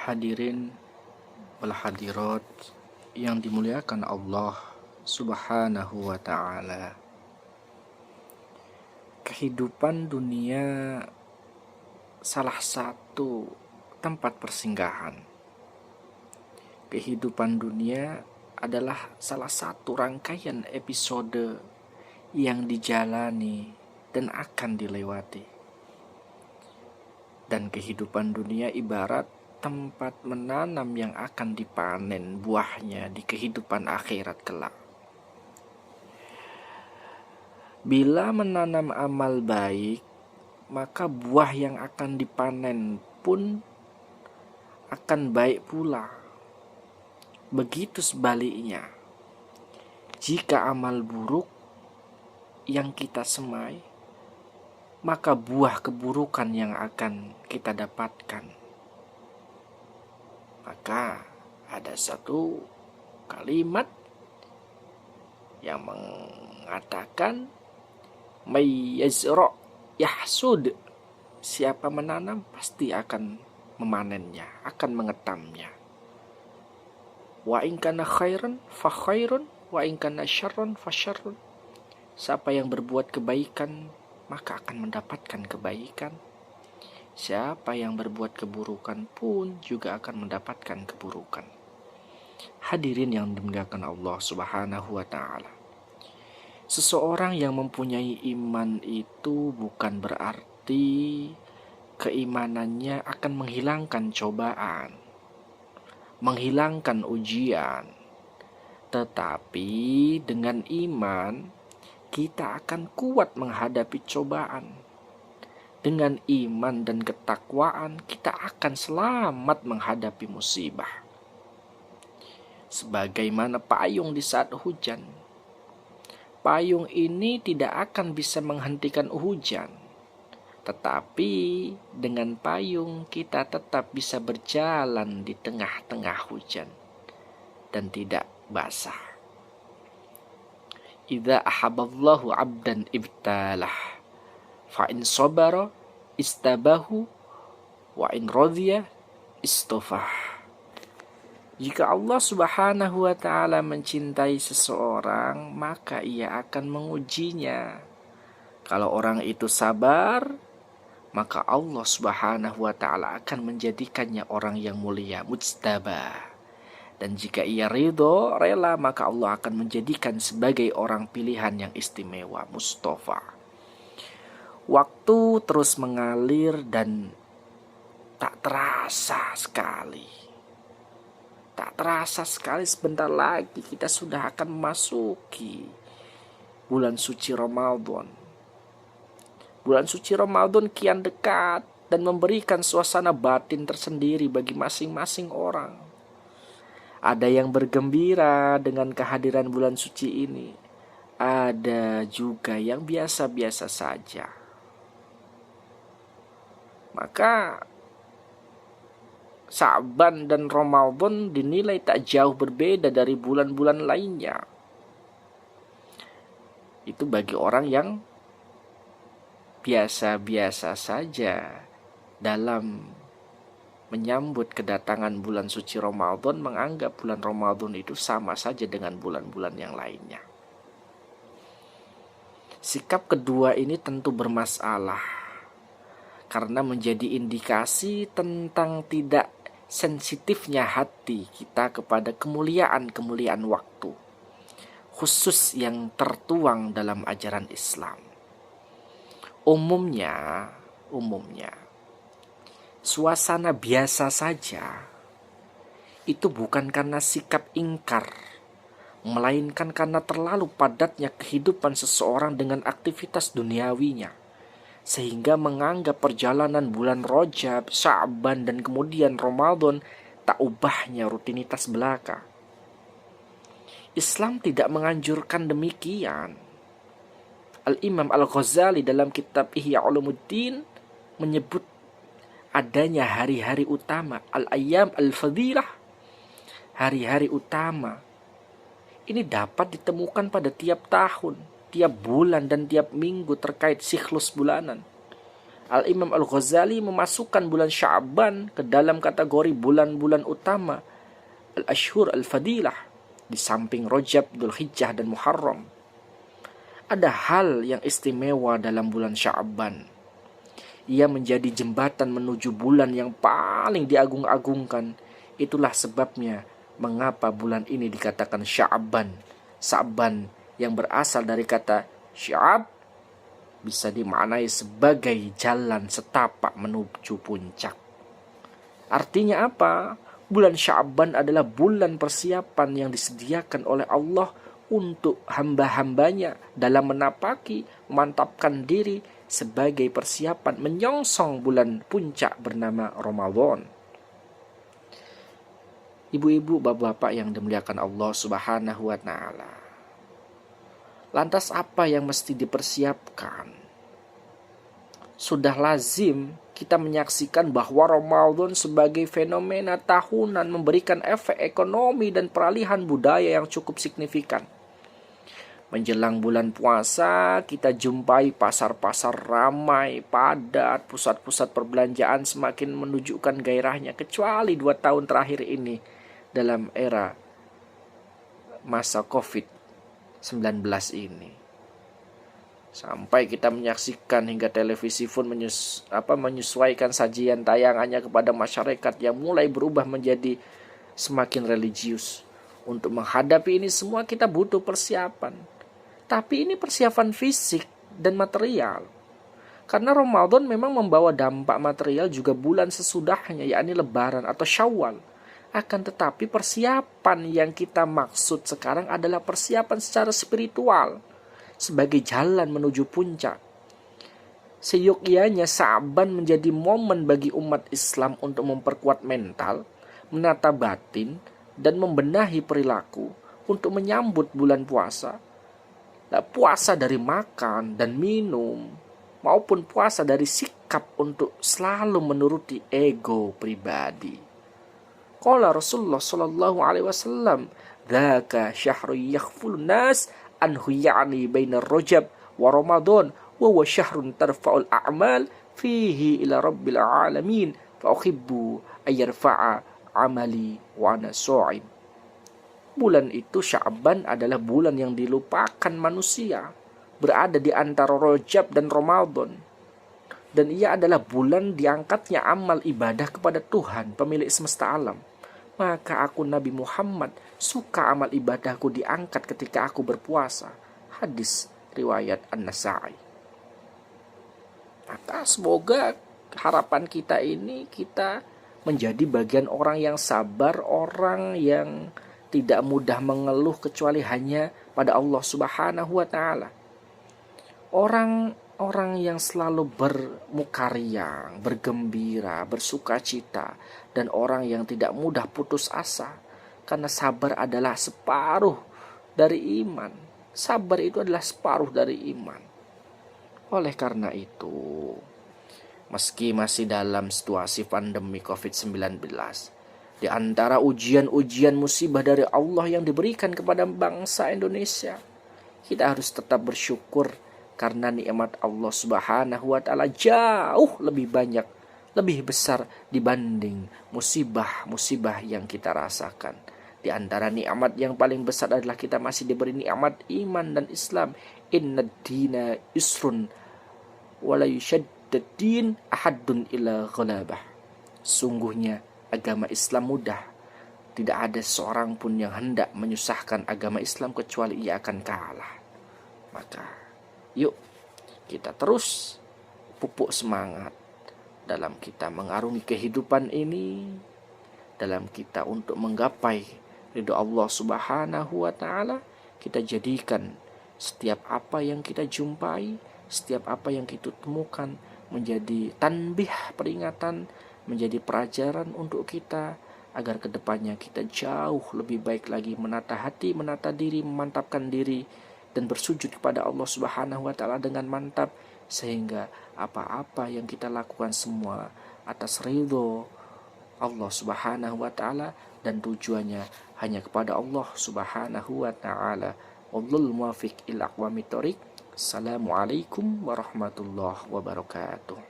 Hadirin wal hadirat yang dimuliakan Allah Subhanahu wa ta'ala. Kehidupan dunia salah satu tempat persinggahan. Kehidupan dunia adalah salah satu rangkaian episode yang dijalani dan akan dilewati. Dan kehidupan dunia ibarat tempat menanam yang akan dipanen buahnya di kehidupan akhirat kelak. Bila menanam amal baik, maka buah yang akan dipanen pun akan baik pula. Begitu sebaliknya, jika amal buruk yang kita semai, maka buah keburukan yang akan kita dapatkan. Maka ada satu kalimat yang mengatakan may yazra' yahsud, siapa menanam pasti akan memanennya, akan mengetamnya. Wa in kana khairan fa khairun wa in kana syarrun fa syarrun, siapa yang berbuat kebaikan maka akan mendapatkan kebaikan. Siapa yang berbuat keburukan pun juga akan mendapatkan keburukan. Hadirin yang dimuliakan Allah Subhanahu wa ta'ala. Seseorang yang mempunyai iman itu bukan berarti keimanannya akan menghilangkan cobaan, menghilangkan ujian. Tetapi dengan iman kita akan kuat menghadapi cobaan. Dengan iman dan ketakwaan kita akan selamat menghadapi musibah. Sebagaimana payung di saat hujan. Payung ini tidak akan bisa menghentikan hujan. Tetapi dengan payung kita tetap bisa berjalan di tengah-tengah hujan dan tidak basah. Idza ahabballahu 'abdan ibtalah, fa in sabara istabahu, wa in radhiya istafah. Jika Allah Subhanahu wa ta'ala mencintai seseorang, maka ia akan mengujinya. Kalau orang itu sabar, maka Allah Subhanahu wa ta'ala akan menjadikannya orang yang mulia, mujtabah. Dan jika ia ridho, rela, maka Allah akan menjadikan sebagai orang pilihan yang istimewa, mustafa. Waktu terus mengalir dan tak terasa sekali. Tak terasa sekali, sebentar lagi kita sudah akan memasuki bulan suci Ramadan. Bulan suci Ramadan kian dekat dan memberikan suasana batin tersendiri bagi masing-masing orang. Ada yang bergembira dengan kehadiran bulan suci ini. Ada juga yang biasa-biasa saja. Maka Sa'ban dan Ramadan dinilai tak jauh berbeda dari bulan-bulan lainnya. Itu bagi orang yang biasa-biasa saja dalam menyambut kedatangan bulan suci Ramadan, menganggap bulan Ramadan itu sama saja dengan bulan-bulan yang lainnya. Sikap kedua ini tentu bermasalah karena menjadi indikasi tentang tidak sensitifnya hati kita kepada kemuliaan-kemuliaan waktu, khusus yang tertuang dalam ajaran Islam. Umumnya suasana biasa saja itu bukan karena sikap ingkar, melainkan karena terlalu padatnya kehidupan seseorang dengan aktivitas duniawinya, sehingga menganggap perjalanan bulan Rajab, Sya'ban, dan kemudian Ramadan tak ubahnya rutinitas belaka. Islam tidak menganjurkan demikian. Al-Imam Al-Ghazali dalam kitab Ihya Ulumuddin menyebut adanya hari-hari utama, al-ayyam al-fadilah, hari-hari utama. Ini dapat ditemukan pada tiap tahun, tiap bulan, dan tiap minggu terkait siklus bulanan. Al-Imam Al-Ghazali memasukkan bulan Sya'ban ke dalam kategori bulan-bulan utama Al-Ashhur Al-Fadilah di samping Rajab, Dzulhijjah dan Muharram. Ada hal yang istimewa dalam bulan Sya'ban. Ia menjadi jembatan menuju bulan yang paling diagung-agungkan. Itulah sebabnya mengapa bulan ini dikatakan Sya'ban. Sya'ban yang berasal dari kata Sya'ab bisa dimaknai sebagai jalan setapak menuju puncak. Artinya apa? Bulan Sya'ban adalah bulan persiapan yang disediakan oleh Allah untuk hamba-hambanya dalam menapaki, memantapkan diri sebagai persiapan menyongsong bulan puncak bernama Ramadan. Ibu-ibu, bapak-bapak yang dimuliakan Allah Subhanahu wa Ta'ala. Lantas apa yang mesti dipersiapkan? Sudah lazim kita menyaksikan bahwa Ramadan sebagai fenomena tahunan memberikan efek ekonomi dan peralihan budaya yang cukup signifikan. Menjelang bulan puasa, kita jumpai pasar-pasar ramai, padat, pusat-pusat perbelanjaan semakin menunjukkan gairahnya, kecuali 2 tahun terakhir ini dalam era masa COVID-19 ini. Sampai kita menyaksikan hingga televisi pun menyesuaikan sajian tayangannya kepada masyarakat yang mulai berubah menjadi semakin religius. Untuk menghadapi ini semua kita butuh persiapan. Tapi ini persiapan fisik dan material. Karena Ramadan memang membawa dampak material juga bulan sesudahnya, yakni Lebaran atau Syawal. Akan tetapi persiapan yang kita maksud sekarang adalah persiapan secara spiritual sebagai jalan menuju puncak. Seyogyanya Sya'ban menjadi momen bagi umat Islam untuk memperkuat mental, menata batin, dan membenahi perilaku untuk menyambut bulan puasa. Puasa dari makan dan minum, maupun puasa dari sikap untuk selalu menuruti ego pribadi. Qala Rasulullah sallallahu alaihi wasallam, "Dzaka syahrun yaghfulun nas anhu ya'ni bainar Rajab wa Ramadan wa huwa syahrun tarfa'ul a'mal fihi ila rabbil alamin fa uhibbu ayyarfa'a amali wa ana sha'im." Bulan itu Sya'ban adalah bulan yang dilupakan manusia, berada di antara Rajab dan Ramadan. Dan ia adalah bulan diangkatnya amal ibadah kepada Tuhan, pemilik semesta alam. Maka aku Nabi Muhammad suka amal ibadahku diangkat ketika aku berpuasa. Hadis riwayat An-Nasa'i. Maka semoga harapan kita ini kita menjadi bagian orang yang sabar, orang yang tidak mudah mengeluh kecuali hanya pada Allah Subhanahu wa Ta'ala. Orang yang selalu bermuka riang, bergembira, bersukacita, dan orang yang tidak mudah putus asa, karena sabar adalah separuh dari iman. Sabar itu adalah separuh dari iman. Oleh karena itu, meski masih dalam situasi pandemi COVID-19, di antara ujian-ujian musibah dari Allah yang diberikan kepada bangsa Indonesia, kita harus tetap bersyukur karena nikmat Allah Subhanahu wa Ta'ala jauh lebih banyak, lebih besar dibanding musibah-musibah yang kita rasakan. Di antara nikmat yang paling besar adalah kita masih diberi nikmat iman dan Islam. Innad dina isrun wa la yushaddad din ahadun ila ghalabah. Sungguhnya agama Islam mudah. Tidak ada seorang pun yang hendak menyusahkan agama Islam kecuali ia akan kalah. Maka yuk kita terus pupuk semangat dalam kita mengarungi kehidupan ini, dalam kita untuk menggapai ridho Allah Subhanahu wa Ta'ala. Kita jadikan setiap apa yang kita jumpai, setiap apa yang kita temukan menjadi tanbih, peringatan, menjadi pelajaran untuk kita agar kedepannya kita jauh lebih baik lagi menata hati, menata diri, memantapkan diri dan bersujud kepada Allah Subhanahu wa Ta'ala dengan mantap, sehingga apa-apa yang kita lakukan semua atas ridho Allah Subhanahu wa Ta'ala dan tujuannya hanya kepada Allah Subhanahu wa Ta'ala. Wallahul muwaffiq ila aqwamit thoriq. Assalamualaikum warahmatullahi wabarakatuh.